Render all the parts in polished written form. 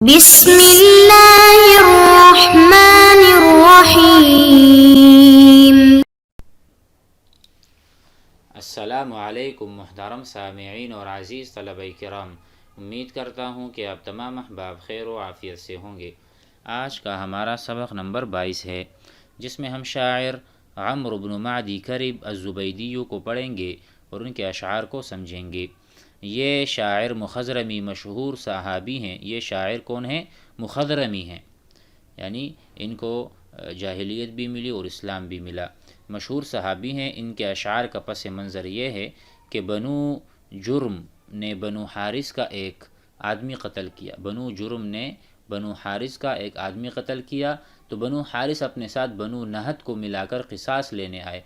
بسم اللہ الرحمن الرحیم۔ السلام علیکم محترم سامعین اور عزیز طلبہ کرام، امید کرتا ہوں کہ آپ تمام احباب خیر و عافیت سے ہوں گے۔ آج کا ہمارا سبق نمبر 22 ہے، جس میں ہم شاعر عمرو بن معدی کرب الزبیدی کو پڑھیں گے اور ان کے اشعار کو سمجھیں گے۔ یہ شاعر مخضرمی مشہور صحابی ہیں۔ یہ شاعر کون ہیں؟ مخضرمی ہیں، یعنی ان کو جاہلیت بھی ملی اور اسلام بھی ملا۔ مشہور صحابی ہیں۔ ان کے اشعار کا پس منظر یہ ہے کہ بنو جرم نے بنو حارث کا ایک آدمی قتل کیا۔ بنو جرم نے بنو حارث کا ایک آدمی قتل کیا، تو بنو حارث اپنے ساتھ بنو نہد کو ملا کر قصاص لینے آئے۔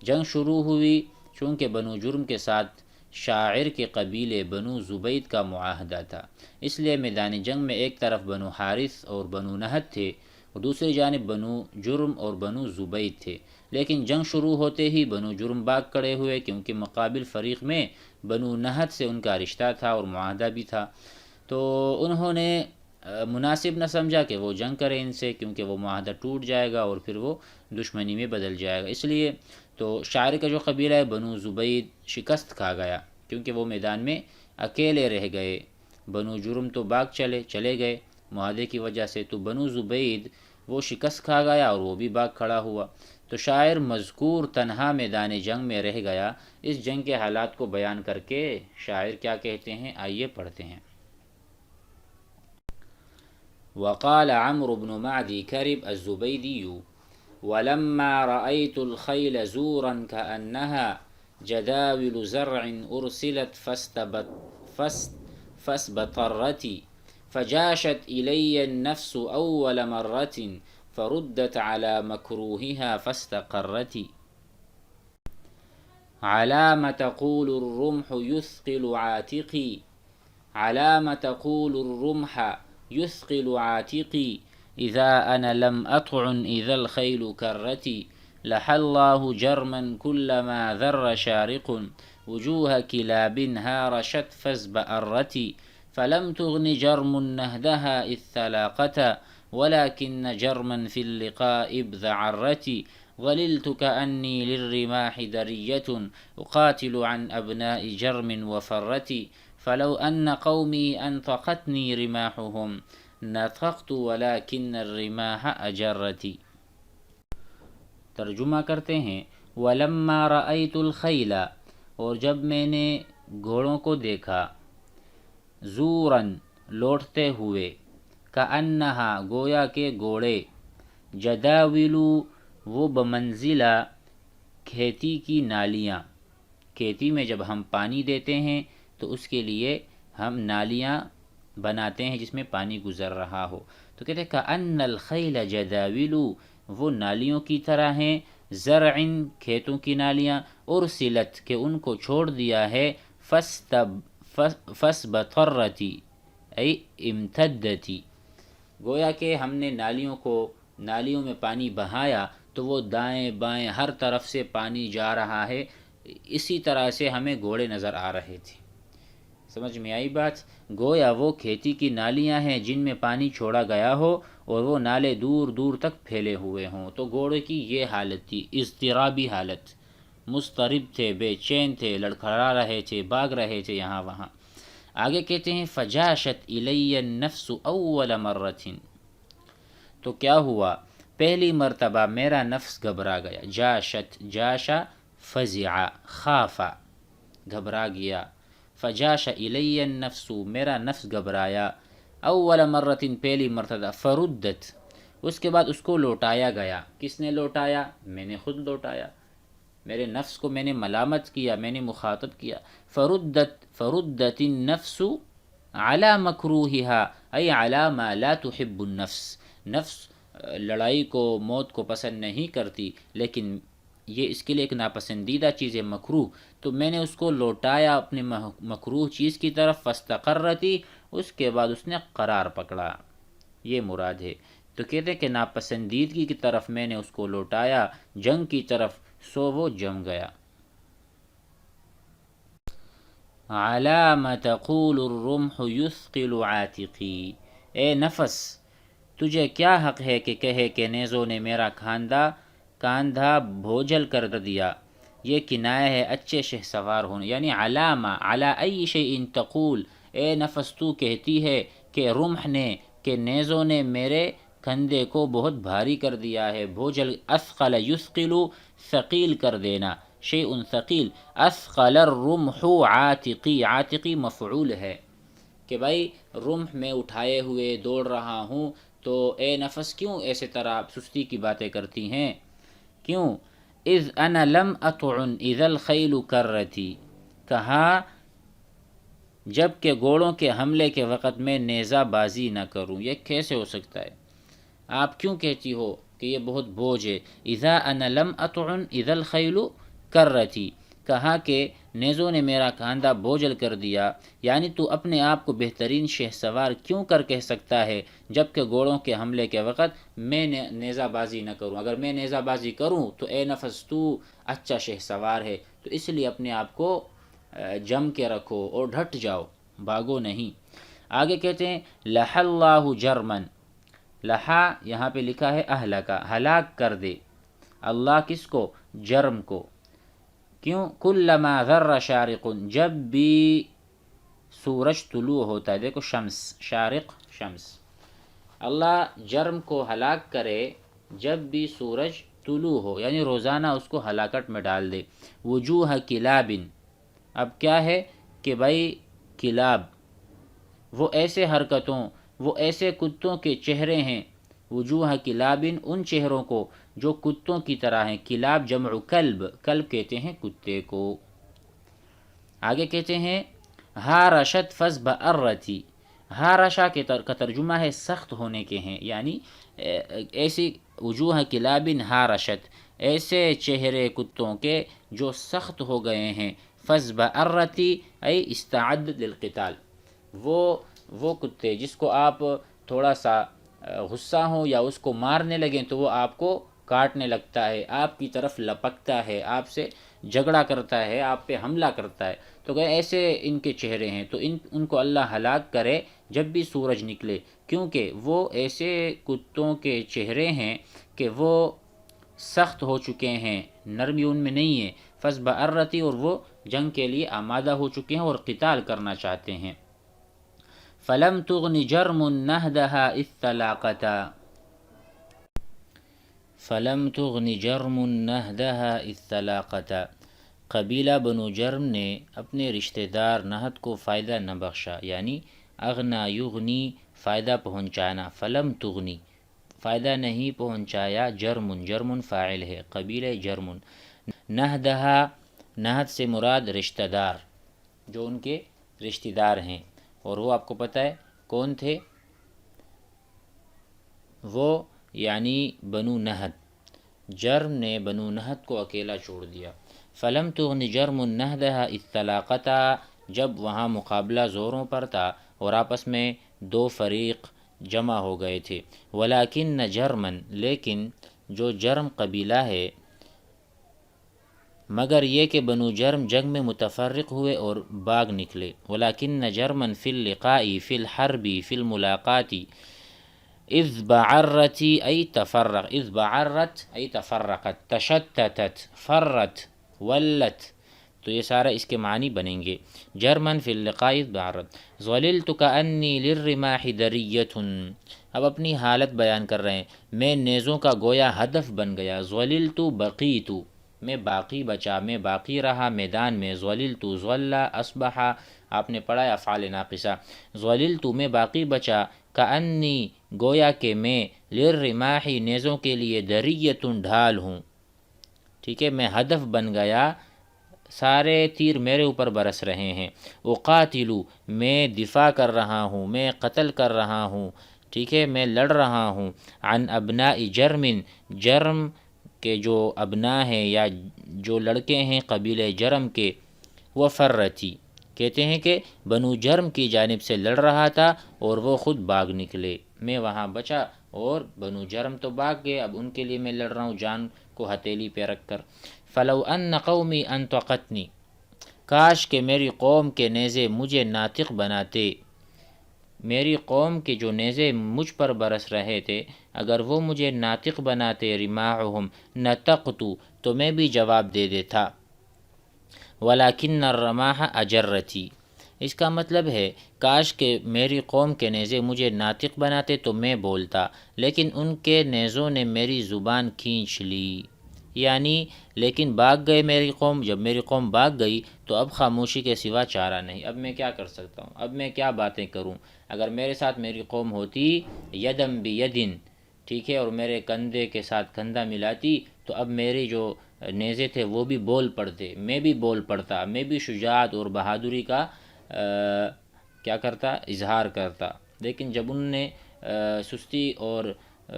جنگ شروع ہوئی، چونکہ بنو جرم کے ساتھ شاعر کے قبیلے بنو زبید کا معاہدہ تھا، اس لیے میدان جنگ میں ایک طرف بنو حارث اور بنو نہد تھے اور دوسری جانب بنو جرم اور بنو زبید تھے۔ لیکن جنگ شروع ہوتے ہی بنو جرم باگ کھڑے ہوئے، کیونکہ مقابل فریق میں بنو نہد سے ان کا رشتہ تھا اور معاہدہ بھی تھا، تو انہوں نے مناسب نہ سمجھا کہ وہ جنگ کریں ان سے، کیونکہ وہ معاہدہ ٹوٹ جائے گا اور پھر وہ دشمنی میں بدل جائے گا۔ اس لیے تو شاعر کا جو قبیلہ ہے بنو زبید شکست کھا گیا، کیونکہ وہ میدان میں اکیلے رہ گئے۔ بنو جرم تو باگ چلے گئے معاہدے کی وجہ سے، تو بنو زبید وہ شکست کھا گیا اور وہ بھی باگ کھڑا ہوا۔ تو شاعر مذکور تنہا میدان جنگ میں رہ گیا۔ اس جنگ کے حالات کو بیان کر کے شاعر کیا کہتے ہیں، آئیے پڑھتے ہیں۔ وقال عمرو بن معدی کرب الزبيدي ولما رأيت الخيل زورا كأنها جداول زرع أرسلت فاستبطرت فجاشت إلي النفس أول مرة فردت على مكروهها فاستقرت على ما تقول الرمح يثقل عاتقي على ما تقول الرمح يثقل عاتقي إذا أنا لم أطعن إذا الخيل كرتي لحى الله جرما كلما ذر شارق وجوه كلاب هارشت فازبأرتي فلم تغن جرم نهدها إذ تلاقتا ولكن جرما في اللقاء بذعرتي ظللت كأني للرماح درية أقاتل عن أبناء جرم وفرتي فلو أن قومي أنطقتني رماحهم نطقت ولكن الرماح أجرتي۔ ترجمہ کرتے ہیں، وَلَمَّا رَأَيْتُ الْخَيْلَ، اور جب میں نے گھوڑوں کو دیکھا، زوراً لوٹتے ہوئے، کَأَنَّہا گویا کے گھوڑے، جداول وہ بمنزلہ کھیتی کی نالیاں، کھیتی میں جب ہم پانی دیتے ہیں تو اس کے لیے ہم نالیاں بناتے ہیں جس میں پانی گزر رہا ہو، تو کہتے ہیں کأن الخیل جداول وہ نالیوں کی طرح ہیں، زرع کھیتوں کی نالیاں، ارسلت کہ ان کو چھوڑ دیا ہے، فسبطرتی ای امتدتی گویا کہ ہم نے نالیوں میں پانی بہایا تو وہ دائیں بائیں ہر طرف سے پانی جا رہا ہے، اسی طرح سے ہمیں گھوڑے نظر آ رہے تھے۔ سمجھ میں آئی بات؟ گویا وہ کھیتی کی نالیاں ہیں جن میں پانی چھوڑا گیا ہو اور وہ نالے دور دور تک پھیلے ہوئے ہوں، تو گھوڑے کی یہ حالت تھی، اضطرابی حالت، مضطرب تھے، بے چین تھے، لڑکھڑا رہے تھے، باگ رہے تھے یہاں وہاں۔ آگے کہتے ہیں فجاشت الی النفس اول مرۃ، تو کیا ہوا، پہلی مرتبہ میرا نفس گھبرا گیا۔ جاشت جاشا فزع خافا گھبرا گیا، فجاش الی النفس میرا نفس گھبرایا، اول مرۃ پہلی مرتبہ، فردت اس کے بعد اس کو لوٹایا گیا۔ کس نے لوٹایا؟ میں نے خود لوٹایا، میرے نفس کو میں نے ملامت کیا، میں نے مخاطب کیا۔ فردت النفس علی مکروہہا ای علی ما لا تحب النفس، نفس لڑائی کو، موت کو پسند نہیں کرتی، لیکن یہ اس کے لیے ایک ناپسندیدہ چیز ہے مکروہ، تو میں نے اس کو لوٹایا اپنے مکروہ چیز کی طرف، فاستقرتی اس کے بعد اس نے قرار پکڑا، یہ مراد ہے۔ تو کہتے ہیں کہ ناپسندیدگی کی طرف میں نے اس کو لوٹایا، جنگ کی طرف، سو وہ جم گیا۔ عَلَى مَا تَقُولُ الرُّمْحُ يُثْقِلُ عَاتِقِي، اے نفس تجھے کیا حق ہے کہ کہے کہ نیزوں نے میرا کاندھا بھوجل کر دیا. یہ کنایہ ہے اچھے شہ سوار ہونے، یعنی علامہ علی ای شیء تقول، اے نفس تو کہتی ہے کہ رمح نے، کہ نیزوں نے میرے کندھے کو بہت بھاری کر دیا ہے. بھوجل اثقل یثقل، ثقیل کر دینا، شیء ثقیل. اثقل الرمح عاتقی، عاتقی مفعول ہے کہ بھائی رمح میں اٹھائے ہوئے دوڑ رہا ہوں، تو اے نفس کیوں ایسے طرح سستی کی باتیں کرتی ہیں، کیوں؟ اذ انا لم اطعن اذا الخیل کرتی، کہا جب کہ گھوڑوں کے حملے کے وقت میں نیزہ بازی نہ کروں. یہ کیسے ہو سکتا ہے؟ آپ کیوں کہتی ہو کہ یہ بہت بوجھ ہے؟ اذا انا لم اطعن اذا الخیل کرتی، کہا کہ نیزوں نے میرا کاندھا بوجھل کر دیا، یعنی تو اپنے آپ کو بہترین شہ سوار کیوں کہہ سکتا ہے جبکہ گھوڑوں کے حملے کے وقت میں نیزہ بازی نہ کروں. اگر میں نیزہ بازی کروں تو اے نفس تو اچھا شہ سوار ہے، تو اس لیے اپنے آپ کو جم کے رکھو اور ڈھٹ جاؤ، بھاگو نہیں. آگے کہتے ہیں لح اللہ جرمن، لہا یہاں پہ لکھا ہے اہلکا، ہلاک کر دے اللہ کس کو؟ جرم کو. کیوں؟ کلما ذر شارق، جب بھی سورج طلوع ہوتا ہے، دیکھو شمس، شارق شمس، اللہ جرم کو ہلاک کرے جب بھی سورج طلوع ہو، یعنی روزانہ اس کو ہلاکت میں ڈال دے. وجوہ کلابن، اب کیا ہے کہ بھائی کلاب، وہ ایسے حرکتوں، وہ ایسے کتوں کے چہرے ہیں. وجوہ کلابن، ان چہروں کو جو کتوں کی طرح ہیں. کلاب جمع کلب، کلب کہتے ہیں کتے کو. آگے کہتے ہیں ہارشت فزبرتی، ہارشا کا ترجمہ ہے سخت ہونے کے ہیں، یعنی ایسی وجوہ کلابن ہارشت، ایسے چہرے کتوں کے جو سخت ہو گئے ہیں. فزبرتی ای استعد للقتال، وہ کتے جس کو آپ تھوڑا سا غصہ ہو یا اس کو مارنے لگیں تو وہ آپ کو کاٹنے لگتا ہے، آپ کی طرف لپکتا ہے، آپ سے جھگڑا کرتا ہے، آپ پہ حملہ کرتا ہے. تو کہ ایسے ان کے چہرے ہیں، تو ان کو اللہ ہلاک کرے جب بھی سورج نکلے، کیونکہ وہ ایسے کتوں کے چہرے ہیں کہ وہ سخت ہو چکے ہیں، نرمی ان میں نہیں ہے. فزبرتی، اور وہ جنگ کے لیے آمادہ ہو چکے ہیں اور قتال کرنا چاہتے ہیں. فلم تغن جرم نہدها اذ تلاقتا، فلم تغن جرم نہدها اذ تلاقتا، قبیلہ بنو جرم نے اپنے رشتہ دار نہد کو فائدہ نہ بخشا، یعنی اغنا یغنی فائدہ پہنچانا. فلم تغنی فائدہ نہیں پہنچایا، جرم فاعل ہے، قبیلہ جرم. نہدہا، نہد سے مراد رشتہ دار، جو ان کے رشتہ دار ہیں، اور وہ آپ کو پتہ ہے کون تھے؟ وہ یعنی بنو نہد. جرم نے بنو نہد کو اکیلا چھوڑ دیا. فلم تغن جرم نہدہا اذ تلاقتا، جب وہاں مقابلہ زوروں پر تھا اور آپس میں دو فریق جمع ہو گئے تھے. ولیکن جرمن، لیکن جو جرم قبیلہ ہے، مگر یہ کہ بنو جرم جنگ میں متفرق ہوئے اور باغ نکلے. ولیکن جرمن فی اللقاء فی الحرب فی الملاقات اذ بعرت ای تفرق، اذ بعرت ای تفرقت، تشتتت، فرت، ولت، تو یہ سارا اس کے معنی بنیں گے. جرمن فی اللقاء اذ بعرت. ظللت کانی للرماح دریۃ، اب اپنی حالت بیان کر رہے ہیں، میں نیزوں کا گویا ہدف بن گیا. ظللت بقیت، میں باقی بچا، میں باقی رہا میدان میں. ظللت ظل اصبح، آپ نے پڑھا ہے افعال ناقصہ. ظللت میں باقی بچا، کانی گویا کہ میں، للرماح نیزوں کے لیے، دریۃ ڈھال ہوں. ٹھیک ہے، میں ہدف بن گیا، سارے تیر میرے اوپر برس رہے ہیں. اقاتل، میں دفاع کر رہا ہوں، میں قتل کر رہا ہوں. ٹھیک ہے، میں لڑ رہا ہوں. عن ابناء جرم، جرم کے جو ابناء ہیں یا جو لڑکے ہیں قبیلہ جرم کے. وفرتی، کہتے ہیں کہ بنو جرم کی جانب سے لڑ رہا تھا اور وہ خود بھاگ نکلے، میں وہاں بچا اور بنو جرم تو بھاگ گئے، اب ان کے لیے میں لڑ رہا ہوں جان کو ہتھیلی پہ رکھ کر. فلو ان قومی انطقتنی، کاش کہ میری قوم کے نیزے مجھے ناطق بناتے. میری قوم کے جو نیزے مجھ پر برس رہے تھے اگر وہ مجھے ناطق بناتے رماحہم نطقتو تو میں بھی جواب دے دیتا، ولیکن الرماح اجرتی، اس کا مطلب ہے کاش کہ میری قوم کے نیزے مجھے ناطق بناتے تو میں بولتا، لیکن ان کے نیزوں نے میری زبان کھینچ لی، یعنی لیکن بھاگ گئے میری قوم، جب میری قوم بھاگ گئی تو اب خاموشی کے سوا چارہ نہیں، اب میں کیا کر سکتا ہوں، اب میں کیا باتیں کروں، اگر میرے ساتھ میری قوم ہوتی یدم بیدن، ٹھیک ہے، اور میرے کندھے کے ساتھ کندھا ملاتی تو اب میری جو نیزے تھے وہ بھی بول پڑتے، میں بھی بول پڑتا، میں بھی شجاعت اور بہادری کا کیا کرتا، اظہار کرتا، لیکن جب انہوں نے سستی اور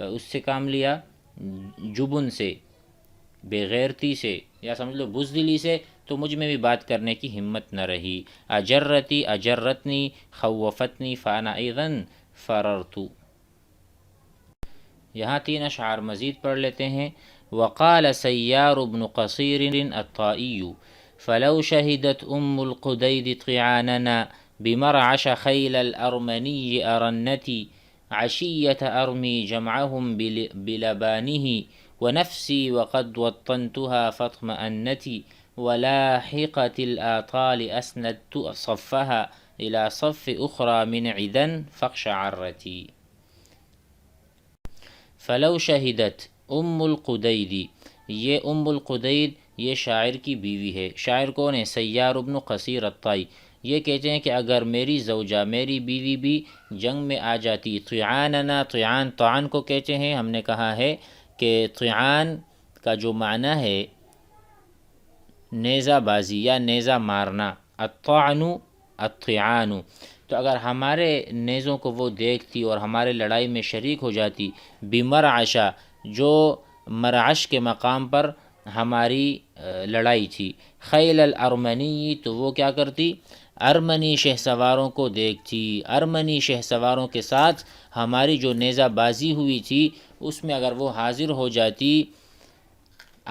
اس سے کام لیا، جبن سے، بے غیرتی سے، یا سمجھ لو بزدلی سے، تو مجھ میں بھی بات کرنے کی ہمت نہ رہی۔ اجرتی اجرتنی خوفتنی فانا ایضاً فررتو۔ یہاں 3 اشعار مزید پڑھ لیتے ہیں۔ وقال سیار بن قصیر الطائی فلو شہدت القدید طعاننا بمرعش خیل الارمنی ارنتی عشیت ارمی جمعهم بلبانه ونفسی وقد وطنتها فاطمأنتی ولاحقت الآطال اسندت صفها الى صف اخرى من عدن فاقشعرتی۔ فلو شہدت القدید، یہ القدید یہ شاعر کی بیوی ہے۔ شاعر کون ہے؟ سیار بن قصیر الطائی۔ یہ کہتے ہیں کہ اگر میری زوجہ، میری بیوی بھی جنگ میں آ جاتی، طعاننا، طعان طعن کو کہتے ہیں، ہم نے کہا ہے کہ طعان کا جو معنی ہے نیزہ بازی یا نیزہ مارنا، الطعن الطعان، تو اگر ہمارے نیزوں کو وہ دیکھتی اور ہمارے لڑائی میں شریک ہو جاتی، بمرعشہ، جو مرعش کے مقام پر ہماری لڑائی تھی، خیل الارمنی، تو وہ کیا کرتی، ارمنی شہ سواروں کو دیکھتی، ارمنی شہ سواروں کے ساتھ ہماری جو نیزہ بازی ہوئی تھی اس میں اگر وہ حاضر ہو جاتی،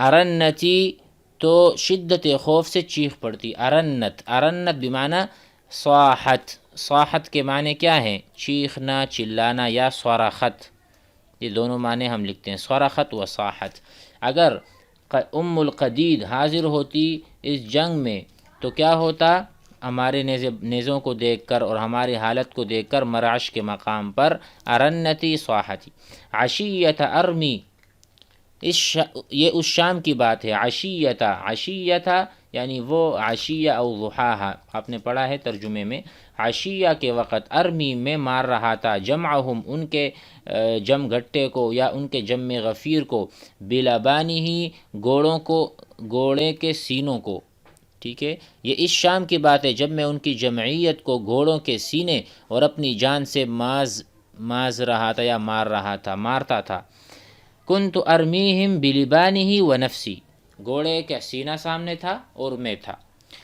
ارنتی، تو شدت خوف سے چیخ پڑتی، ارنت، ارنت بمعنی صاحت، صاحت کے معنی کیا ہیں؟ چیخنا، چلانا، یا صرخت، یہ دونوں معنی ہم لکھتے ہیں، صرخت و صاحت۔ اگر القدید حاضر ہوتی اس جنگ میں تو کیا ہوتا، ہمارے نیزوں کو دیکھ کر اور ہماری حالت کو دیکھ کر مرعش کے مقام پر ارنتی صاحتی، عشیت ارمی، یہ اس شام کی بات ہے، عشیتا، عشیتا یعنی وہ عشیہ او ضحاہا، آپ نے پڑھا ہے ترجمے میں، عشیہ کے وقت، ارمی میں مار رہا تھا، جمعہم ان کے جم گھٹے کو یا ان کے جم غفیر کو، بلبانی ہی گوڑوں کو، گھوڑے کے سینوں کو، ٹھیک ہے، یہ اس شام کی بات ہے جب میں ان کی جمعیت کو گھوڑوں کے سینے اور اپنی جان سے ماز رہا تھا یا مار رہا تھا، مارتا تھا۔ کنت ارمیہم بلبانہ ونفسی، گھوڑے کا سینہ سامنے تھا اور میں تھا۔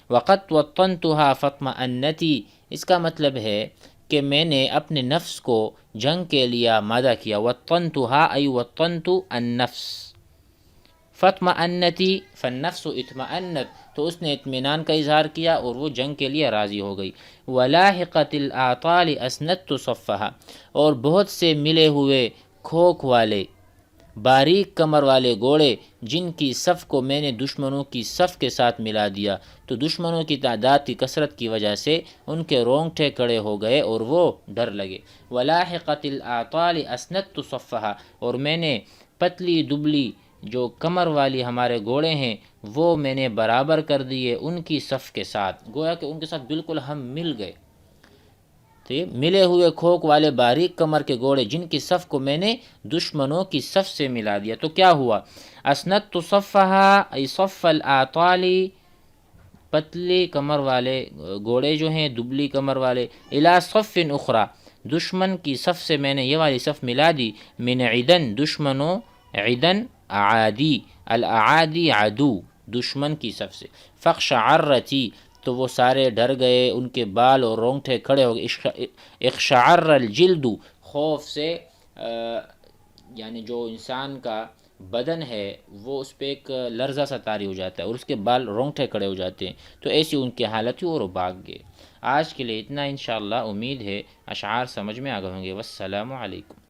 وقت وطنتها فاطمأنتی، اس کا مطلب ہے کہ میں نے اپنے نفس کو جنگ کے لیے آمادہ کیا، وطنتها ای وطنت النفس، فاطمأنتی فالنفس اطمأنت، تو اس نے اطمینان کا اظہار کیا اور وہ جنگ کے لیے راضی ہو گئی۔ ولاحقت الآطال اسندت صفها، اور بہت سے ملے ہوئے کھوک والے، باریک کمر والے گھوڑے جن کی صف کو میں نے دشمنوں کی صف کے ساتھ ملا دیا، تو دشمنوں کی تعداد کی کثرت کی وجہ سے ان کے رونگٹے کھڑے ہو گئے اور وہ ڈر لگے۔ ولاحقت الآطال اسندت صفها، اور میں نے پتلی دبلی جو کمر والی ہمارے گھوڑے ہیں وہ میں نے برابر کر دیے ان کی صف کے ساتھ، گویا کہ ان کے ساتھ بالکل ہم مل گئے، ملے ہوئے کھوک والے باریک کمر کے گھوڑے جن کی صف کو میں نے دشمنوں کی صف سے ملا دیا، تو کیا ہوا، اسندت صفها ای صف الآطال، پتلی کمر والے گھوڑے جو ہیں دبلی کمر والے، الی صف اخری، دشمن کی صف سے میں نے یہ والی صف ملا دی، من عدن، دشمنوں، عدن اعادی، الاعادی عدو، دشمن کی صف سے، فاقشعرتی، تو وہ سارے ڈر گئے، ان کے بال اور رونگٹے کھڑے ہو گئے، اقشعر الجلد، خوف سے، یعنی جو انسان کا بدن ہے وہ اس پہ ایک لرزہ سا طاری ہو جاتا ہے اور اس کے بال رونگٹے کھڑے ہو جاتے ہیں، تو ایسی ان کی حالت ہوئی اور وہ بھاگ گئے۔ آج کے لیے اتنا، انشاءاللہ امید ہے اشعار سمجھ میں آ گئے ہوں گے۔ والسلام علیکم۔